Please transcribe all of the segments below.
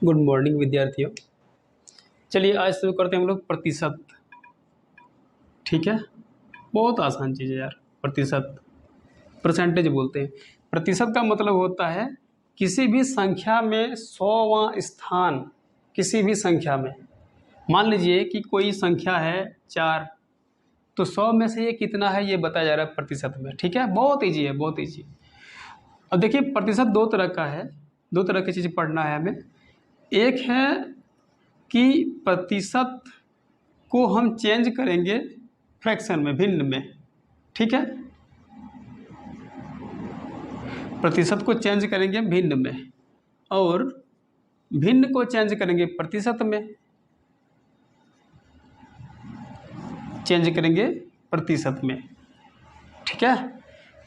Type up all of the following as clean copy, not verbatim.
Good morning विद्यार्थियों। चलिए आज शुरू करते हैं हम लोग प्रतिशत। ठीक है, बहुत आसान चीज़ है यार। प्रतिशत, परसेंटेज बोलते हैं। प्रतिशत का मतलब होता है किसी भी संख्या में 100वां स्थान, किसी भी संख्या में। मान लीजिए कि कोई संख्या है 4, तो 100 में से ये कितना है ये बताया जा रहा है प्रतिशत में। ठीक है, बहुत ईजी है, बहुत ईजी। अब देखिए प्रतिशत दो तरह का है, दो तरह की चीज़ पढ़ना है हमें। एक है कि प्रतिशत को हम चेंज करेंगे फ्रैक्शन में, भिन्न में। ठीक है, प्रतिशत को चेंज करेंगे भिन्न में और भिन्न को चेंज करेंगे प्रतिशत में। चेंज करेंगे प्रतिशत में। ठीक है,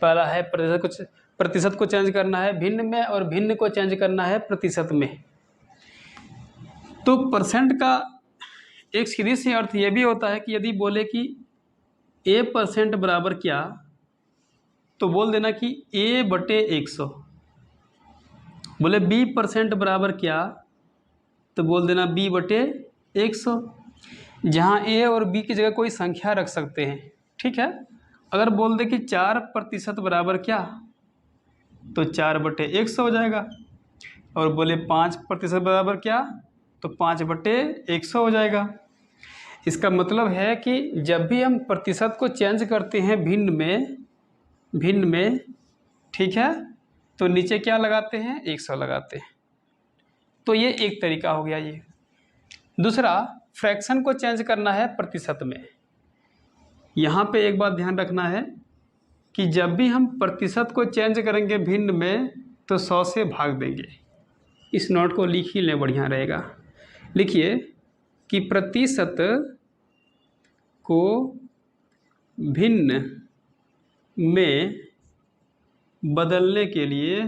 पहला है प्रतिशत को चेंज करना है भिन्न में और भिन्न को चेंज करना है प्रतिशत में। तो परसेंट का एक सीधी सी अर्थ ये भी होता है कि यदि बोले कि A% बराबर क्या, तो बोल देना कि A/100। बोले B% बराबर क्या, तो बोल देना B/100। जहाँ A और B की जगह कोई संख्या रख सकते हैं। ठीक है, अगर बोल दे कि 4% बराबर क्या, तो 4/100 हो जाएगा। और बोले 5% बराबर क्या, तो 5/100 हो जाएगा। इसका मतलब है कि जब भी हम प्रतिशत को चेंज करते हैं भिन्न में, ठीक है, तो नीचे क्या लगाते हैं, 100 लगाते हैं। तो ये एक तरीका हो गया ये। दूसरा, फ्रैक्शन को चेंज करना है प्रतिशत में। यहाँ पे एक बात ध्यान रखना है कि जब भी हम प्रतिशत को चेंज करेंगे भिन्न में, तो 100 से भाग देंगे। इस नोट को लिख ही लें, बढ़िया रहेगा। लिखिए कि प्रतिशत को भिन्न में बदलने के लिए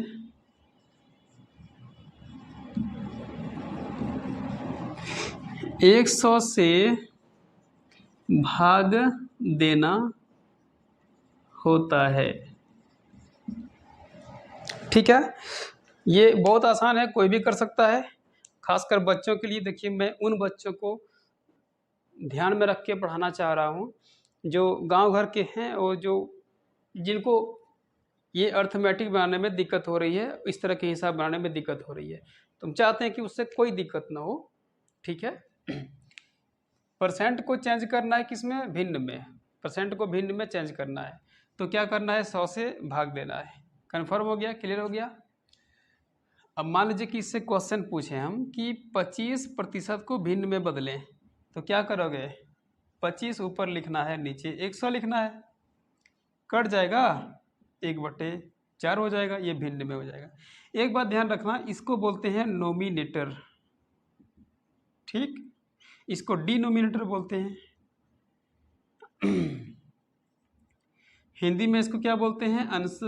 100 से भाग देना होता है। ठीक है, ये बहुत आसान है, कोई भी कर सकता है। खासकर बच्चों के लिए देखिए, मैं उन बच्चों को ध्यान में रख के पढ़ाना चाह रहा हूँ जो गांव घर के हैं और जिनको ये अर्थमेटिक बनाने में दिक्कत हो रही है, इस तरह के हिसाब बनाने में दिक्कत हो रही है। तुम चाहते हैं कि उससे कोई दिक्कत ना हो। ठीक है, परसेंट को चेंज करना है किसमें, भिन्न में। परसेंट को भिन्न में चेंज करना है तो क्या करना है, 100 से भाग देना है। कन्फर्म हो गया, क्लियर हो गया। अब मान लीजिए कि इससे क्वेश्चन पूछें हम कि 25% को भिन्न में बदलें, तो क्या करोगे, 25 ऊपर लिखना है, नीचे 100 लिखना है। कट जाएगा, 1/4 हो जाएगा, ये भिन्न में हो जाएगा। एक बात ध्यान रखना, इसको बोलते हैं नोमिनेटर। ठीक, इसको डिनोमिनेटर बोलते हैं। हिंदी में इसको क्या बोलते हैं, अंश।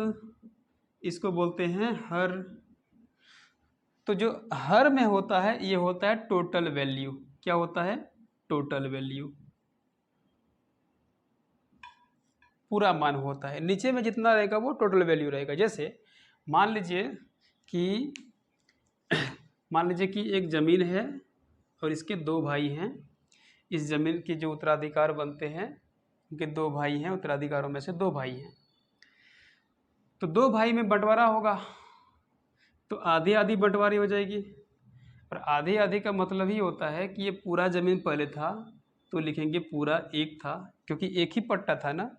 इसको बोलते हैं हर। तो जो हर में होता है ये होता है टोटल वैल्यू। क्या होता है, टोटल वैल्यू, पूरा मान होता है। नीचे में जितना रहेगा वो टोटल वैल्यू रहेगा। जैसे मान लीजिए कि एक ज़मीन है और इसके 2 भाई हैं। इस ज़मीन के जो उत्तराधिकार बनते हैं, उनके 2 भाई हैं, उत्तराधिकारों में से 2 भाई हैं। तो 2 भाई में बंटवारा होगा, तो आधी आधी बंटवारी हो जाएगी। और आधी आधी का मतलब ही होता है कि ये पूरा ज़मीन पहले था, तो लिखेंगे पूरा 1 था, क्योंकि एक ही पट्टा था ना।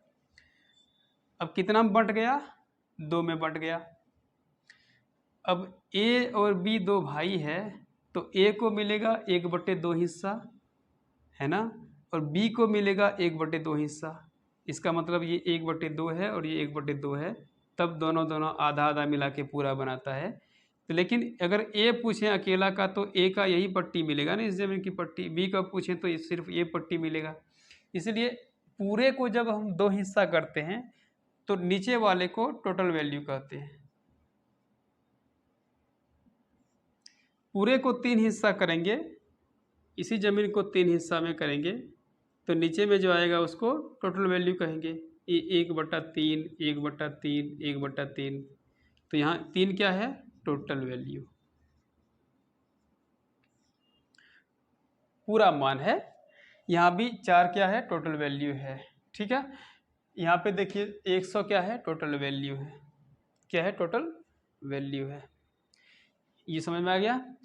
अब कितना में बंट गया, 2 में बंट गया। अब A और B 2 भाई है, तो A को मिलेगा 1/2 हिस्सा, है ना, और B को मिलेगा 1/2 हिस्सा। इसका मतलब ये 1/2 है और ये 1/2 है, तब दोनों आधा आधा मिला के पूरा बनाता है। तो लेकिन अगर A पूछें अकेला का, तो A का यही पट्टी मिलेगा ना, इस जमीन की पट्टी। B का पूछें तो सिर्फ ये पट्टी मिलेगा। इसलिए पूरे को जब हम 2 हिस्सा करते हैं तो नीचे वाले को टोटल वैल्यू कहते हैं। पूरे को 3 हिस्सा करेंगे, इसी ज़मीन को 3 हिस्सा में करेंगे, तो नीचे में जो आएगा उसको टोटल वैल्यू कहेंगे। ये 1/3, 1/3, 1/3। तो यहाँ 3 क्या है, टोटल वैल्यू। पूरा मान है। यहाँ भी 4 क्या है, टोटल वैल्यू है। ठीक है, यहाँ पे देखिए 100 क्या है, टोटल वैल्यू है। क्या है, टोटल वैल्यू है। ये समझ में आ गया।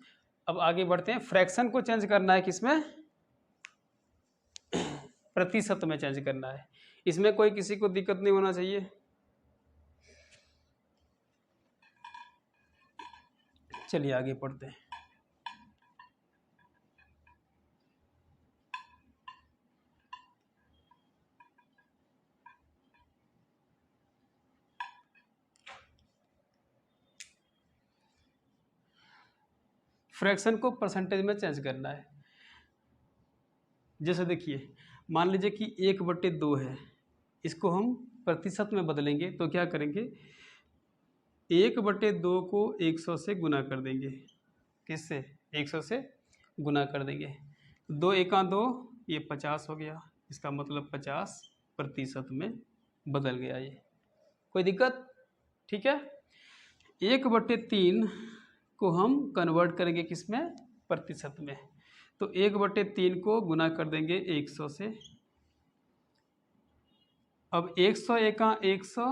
अब आगे बढ़ते हैं। फ्रैक्शन को चेंज करना है किसमें, प्रतिशत में चेंज करना है। इसमें कोई किसी को दिक्कत नहीं होना चाहिए। चलिए आगे पढ़ते हैं। फ्रैक्शन को परसेंटेज में चेंज करना है। जैसे देखिए, मान लीजिए कि 1/2 है, इसको हम प्रतिशत में बदलेंगे तो क्या करेंगे, 1/2 को 100 से गुना कर देंगे। किससे, 100 से गुना कर देंगे। 2 एका 2, ये 50 हो गया। इसका मतलब 50% में बदल गया ये। कोई दिक्कत, ठीक है। 1/3 को हम कन्वर्ट करेंगे किसमें, प्रतिशत में। तो 1/3 को गुना कर देंगे 100 से। अब 100 एका 100,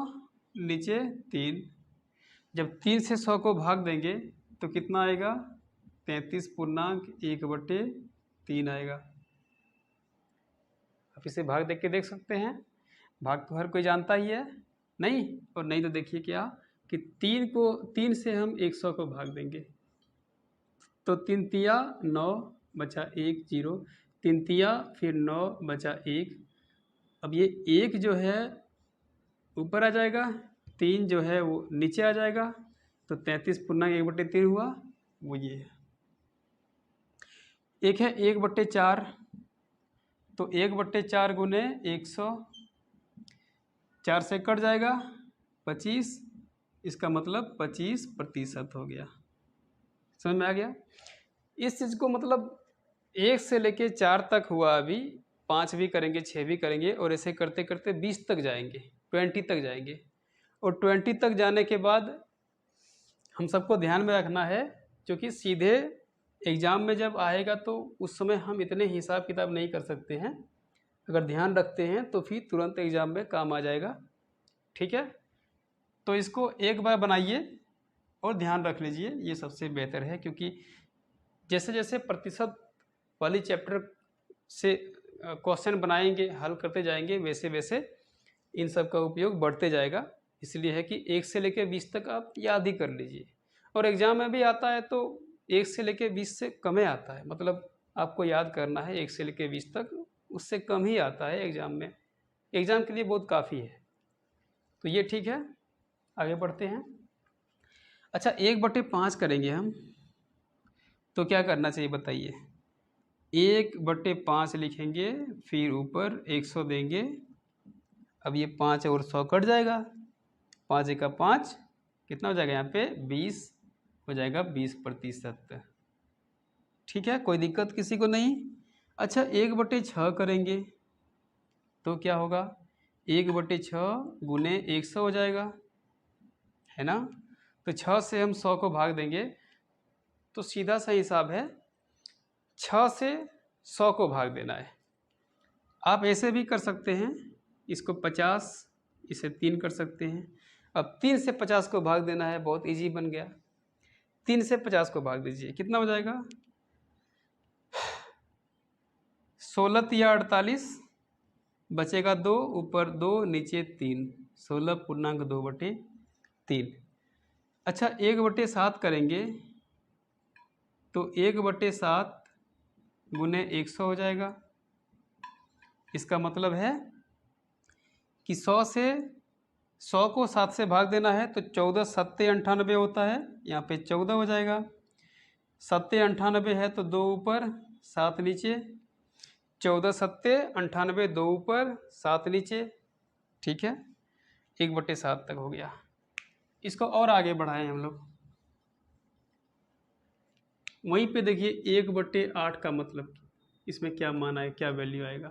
नीचे 3। जब 3 से 100 को भाग देंगे तो कितना आएगा, 33.1/3 आएगा। आप इसे भाग देख के देख सकते हैं। भाग तो हर कोई जानता ही है, नहीं? और नहीं तो देखिए क्या कि 3 से हम 100 को भाग देंगे तो 3 तिया 9 बचा 1 0, 3 तिया फिर 9 बचा 1। अब ये 1 जो है ऊपर आ जाएगा, 3 जो है वो नीचे आ जाएगा। तो 33.1/3 हुआ, वो ये है। एक है 1/4, तो 1/4 गुने 100, 4 से कट जाएगा 25, इसका मतलब 25% हो गया। समझ में आ गया। इस चीज़ को मतलब 1 से लेके 4 तक हुआ, अभी 5 भी करेंगे, 6 भी करेंगे, और ऐसे करते करते 20 तक जाएंगे, 20 तक जाएंगे। और 20 तक जाने के बाद हम सबको ध्यान में रखना है, क्योंकि सीधे एग्ज़ाम में जब आएगा तो उस समय हम इतने हिसाब किताब नहीं कर सकते हैं। अगर ध्यान रखते हैं तो फिर तुरंत एग्ज़ाम में काम आ जाएगा। ठीक है, तो इसको एक बार बनाइए और ध्यान रख लीजिए, ये सबसे बेहतर है। क्योंकि जैसे जैसे प्रतिशत वाली चैप्टर से क्वेश्चन बनाएंगे, हल करते जाएंगे, वैसे वैसे इन सब का उपयोग बढ़ते जाएगा। इसलिए है कि 1 से लेकर 20 तक आप याद ही कर लीजिए। और एग्ज़ाम में भी आता है तो 1 से लेकर 20 से कम ही आता है, मतलब आपको याद करना है 1 से लेकर 20 तक, उससे कम ही आता है एग्ज़ाम में। एग्ज़ाम के लिए बहुत काफ़ी है। तो ये ठीक है, आगे बढ़ते हैं। अच्छा, 1/5 करेंगे हम, तो क्या करना चाहिए बताइए। 1/5 लिखेंगे, फिर ऊपर 100 देंगे। अब ये 5 और 100 कट जाएगा, 5 एका 5, कितना हो जाएगा यहाँ पे, 20 हो जाएगा, 20%। ठीक है, कोई दिक्कत किसी को नहीं। अच्छा, 1/6 करेंगे तो क्या होगा, 1/6 गुने 100 हो जाएगा, है ना। तो 6 से हम 100 को भाग देंगे तो सीधा सा हिसाब है, 6 से 100 को भाग देना है। आप ऐसे भी कर सकते हैं, इसको 50, इसे 3 कर सकते हैं। अब 3 से 50 को भाग देना है, बहुत इजी बन गया। 3 से 50 को भाग दीजिए, कितना हो जाएगा, 16 या 48, बचेगा 2, ऊपर 2 नीचे 3, 16.2/3। अच्छा, 1/7 करेंगे तो 1/7 गुने 100 हो जाएगा। इसका मतलब है कि 100 से 100 को 7 से भाग देना है तो 14 7 98 होता है, यहाँ पे 14 हो जाएगा। 7 98 है तो 2 ऊपर 7 नीचे, 14 7 98, 2 ऊपर 7 नीचे। ठीक है, 1/7 तक हो गया। इसको और आगे बढ़ाएं हम लोग। वहीं पे देखिए 1/8 का मतलब इसमें क्या मान आए, क्या वैल्यू आएगा।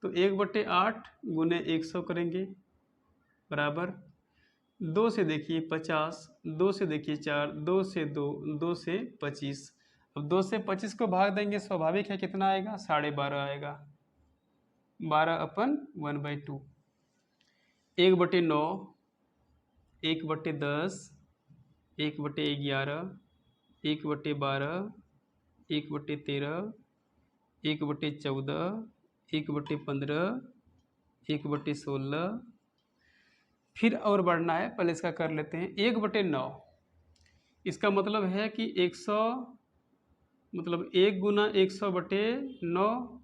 तो 1/8 गुने 100 करेंगे, बराबर 2 से देखिए 50, 2 से देखिए 4, 2 से 2, 2 से 25। अब 2 से 25 को भाग देंगे, स्वाभाविक है कितना आएगा, 12.5 आएगा, 12/1/2। 1/9, 1/10, 1/11, 1/12, 1/13, 1/14, 1/15, 1/16। फिर और बढ़ना है, पहले इसका कर लेते हैं। 1/9, इसका मतलब है कि 100, मतलब 1 गुना 100/9,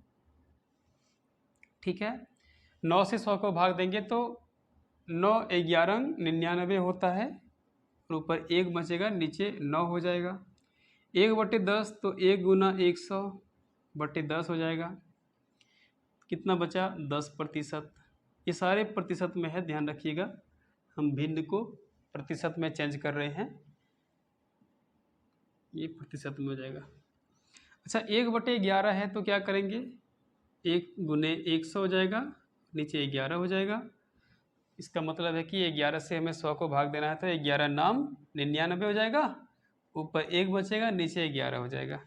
ठीक है। 9 से 100 को भाग देंगे तो 9 11 99 होता है, और ऊपर 1 बचेगा, नीचे 9 हो जाएगा। 1/10 तो 1 गुना 100/10 हो जाएगा। कितना बचा, 10%। ये सारे प्रतिशत में है, ध्यान रखिएगा, हम भिन्न को प्रतिशत में चेंज कर रहे हैं, ये प्रतिशत में हो जाएगा। अच्छा, 1/11 है तो क्या करेंगे, 1 गुने 100 हो जाएगा, नीचे 11 हो जाएगा। इसका मतलब है कि 11 से हमें 100 को भाग देना है, तो 11 नाम 99 हो जाएगा, ऊपर 1 बचेगा, नीचे 11 हो जाएगा।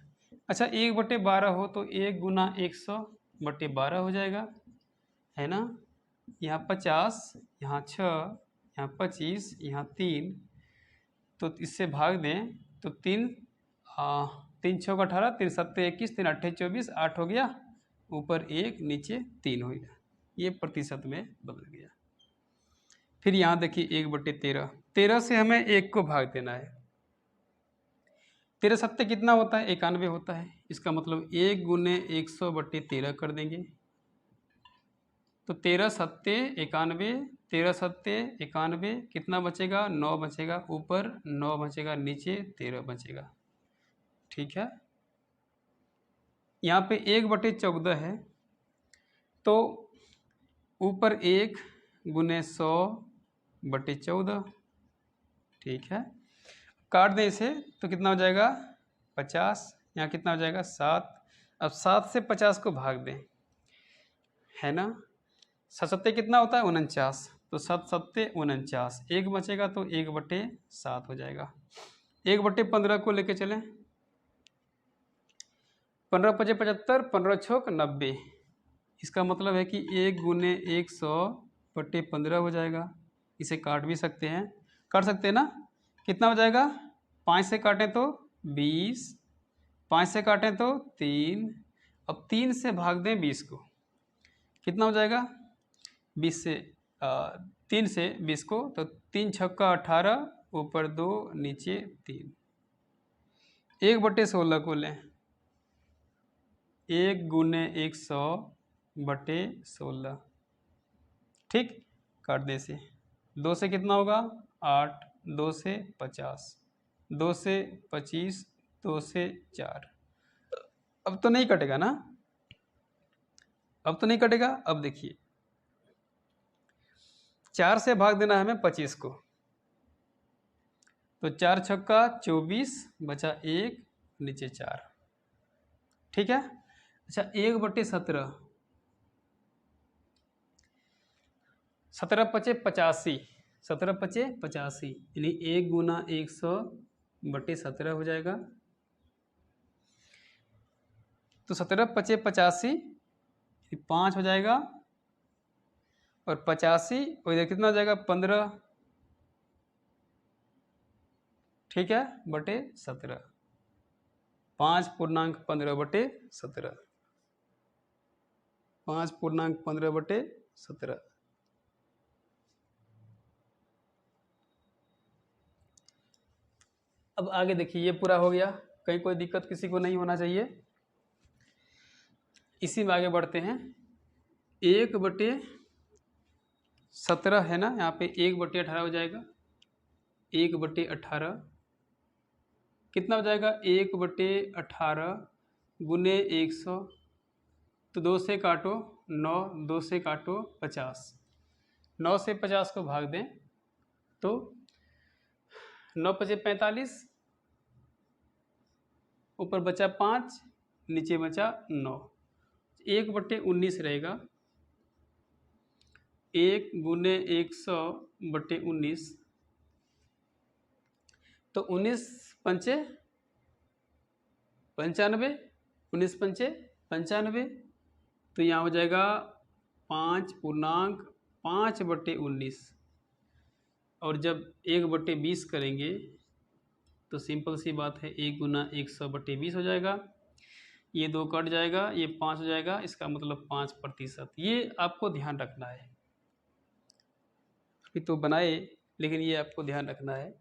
अच्छा, 1/12 हो तो 1 गुना 100/12 हो जाएगा, है ना। यहाँ 50, यहाँ 6, यहाँ 25, यहाँ 3, तो इससे भाग दें तो 3 3 6 का 18, 3 7 21, 3 8 24, 8 हो गया, ऊपर 1, नीचे 3 हो गया। ये प्रतिशत में बदल गया। फिर यहाँ देखिए 1/13, 13 से हमें 1 को भाग देना है। 13 सत्ते कितना होता है, 91 होता है। इसका मतलब 1 गुने 100/13 कर देंगे, तो 13 सत्ते 91, 13 सत्ते 91, कितना बचेगा, 9 बचेगा, ऊपर 9 बचेगा, नीचे 13 बचेगा, ठीक है। यहाँ पे 1/14 है, तो ऊपर 1 गुने 100/14, ठीक है। काट दें इसे तो कितना हो जाएगा, 50, यहाँ कितना हो जाएगा, 7। अब 7 से 50 को भाग दें, है ना। 7 सत्ते कितना होता है, 49, तो 7 सत्ते 49, 1 बचेगा तो 1/7 हो जाएगा। 1/15 को लेके चलें, 15 × 5 = 75, 15 × 6 = 90। इसका मतलब है कि 1 गुने 100/15 हो जाएगा। इसे काट भी सकते हैं, काट सकते हैं ना, कितना हो जाएगा, 5 से काटें तो 20, 5 से काटें तो 3, अब 3 से भाग दें 20 को, कितना हो जाएगा, 20 से 3 से 20 को, तो 3 छक्का 18, ऊपर 2, नीचे 3। 1/16 को लें, 1 गुने 100/16, ठीक। काट दे से, 2 से कितना होगा, 8, 2 से 50, 2 से 25, 2 से 4। अब तो नहीं कटेगा ना, अब तो नहीं कटेगा। अब देखिए 4 से भाग देना है हमें 25 को, तो 4 छक्का 24, बचा 1, नीचे 4, ठीक है। अच्छा, 1/17, 17 × 5 = 85, 17 × 5 = 85, यानी 1 गुना 100/17 हो जाएगा। तो 17 × 5 = 85, 5 हो जाएगा, और 85 और इधर कितना हो जाएगा, 15, ठीक है, बटे 17, 5.15/17, 5.15/17। अब आगे देखिए, ये पूरा हो गया, कहीं कोई दिक्कत किसी को नहीं होना चाहिए। इसी में आगे बढ़ते हैं। 1/17 है ना, यहाँ पे 1/18 हो जाएगा, 1/18 कितना हो जाएगा, 1/18 गुने 100, तो 2 से काटो 9, 2 से काटो 50, 9 से 50 को भाग दें तो 9 × 5 = 45, ऊपर बचा 5, नीचे बचा 9, 1/19 रहेगा, 1 गुने 100/19, तो 19 पंचे 95, 19 पंचे 95, तो यहाँ हो जाएगा 5.5/19। और जब 1/20 करेंगे तो सिंपल सी बात है 1 गुना 100/20 हो जाएगा। ये 2 कट जाएगा, ये 5 हो जाएगा, इसका मतलब 5%। ये आपको ध्यान रखना है। अभी तो बनाए, लेकिन ये आपको ध्यान रखना है,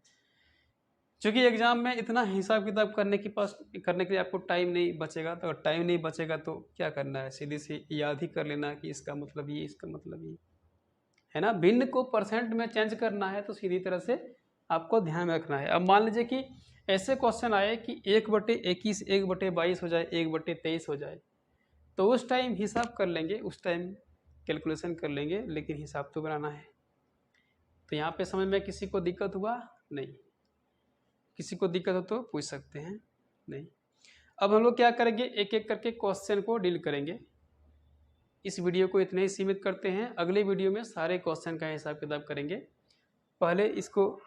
क्योंकि एग्जाम में इतना हिसाब किताब करने के लिए आपको टाइम नहीं बचेगा। तो अगर टाइम नहीं बचेगा तो क्या करना है, सीधे से याद ही कर लेना कि इसका मतलब ये, इसका मतलब ये, है ना। भिन्न को परसेंट में चेंज करना है तो सीधी तरह से आपको ध्यान में रखना है। अब मान लीजिए कि ऐसे क्वेश्चन आए कि 1/21 1/22 हो जाए, 1/23 हो जाए, तो उस टाइम हिसाब कर लेंगे, उस टाइम कैलकुलेशन कर लेंगे, लेकिन हिसाब तो बनाना है। तो यहाँ पे समझ में किसी को दिक्कत हुआ? नहीं। किसी को दिक्कत हो तो पूछ सकते हैं। नहीं। अब हम लोग क्या करेंगे, एक एक करके क्वेश्चन को डील करेंगे। इस वीडियो को इतने ही सीमित करते हैं, अगले वीडियो में सारे क्वेश्चन का हिसाब किताब करेंगे। पहले इसको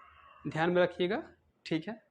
ध्यान में रखिएगा, ठीक है।